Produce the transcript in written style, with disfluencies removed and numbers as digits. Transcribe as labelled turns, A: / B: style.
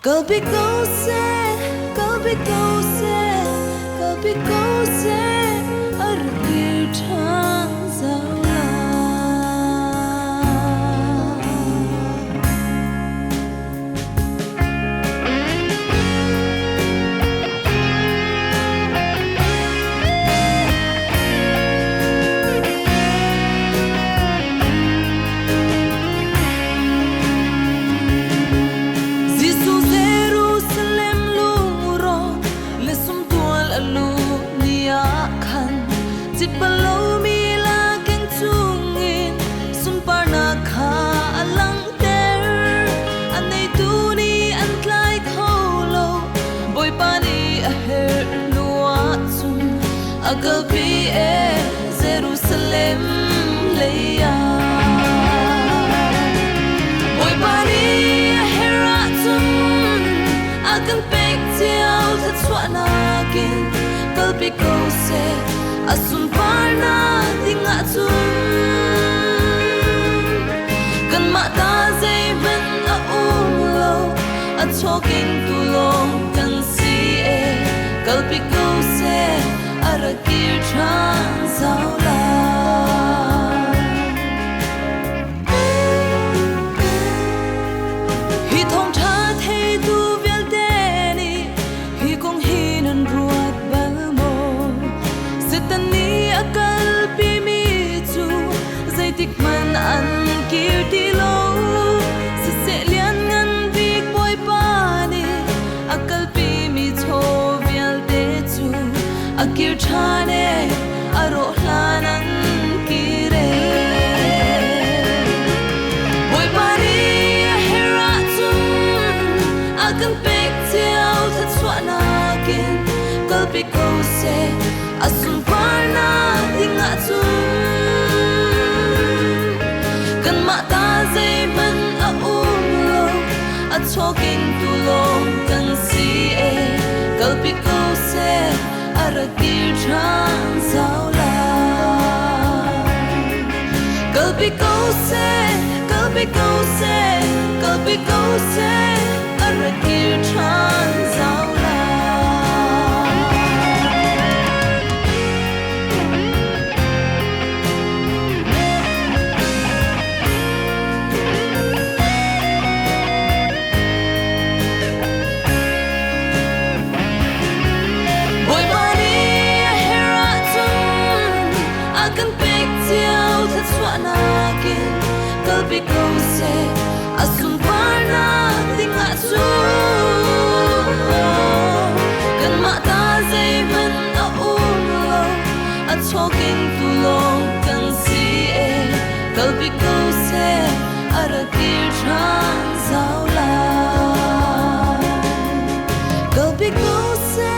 A: Kalbi kau se argir thang zaula Below me like in tungin sun parna kha alang ter an nei tu ni an tlai kholo boy pani a her nuwa sun agalpi e Jerusalem leya boy pani a heratun agan pek tiao that swana kin kalpi ko se asun parna dinga tun kan mata zay man a umlo at talking too long kan si e kalpi ko se arakir chan zaula hi thong tha thei tu vel te ni hi kong hi nan ruat bal mo sitani kalpi mi chu zai tik man an kirti lo sa se lian ngan big boy pani akalpi mi tho vial te chu akir thane aro hlanan kire boy pani heratun akan pek tiao that swana kin kalpi ko se asun parna dinga tun kan mata zay man a umlo at talking too long kan si e kalpi ko se arakir chan zaula kalpi ko se arakir chan zaula kalpi ko se asun parna dinga su kan mata zay man a umlo at talking too long kan si e kalpi ko se arakir chan zaula kalpi ko se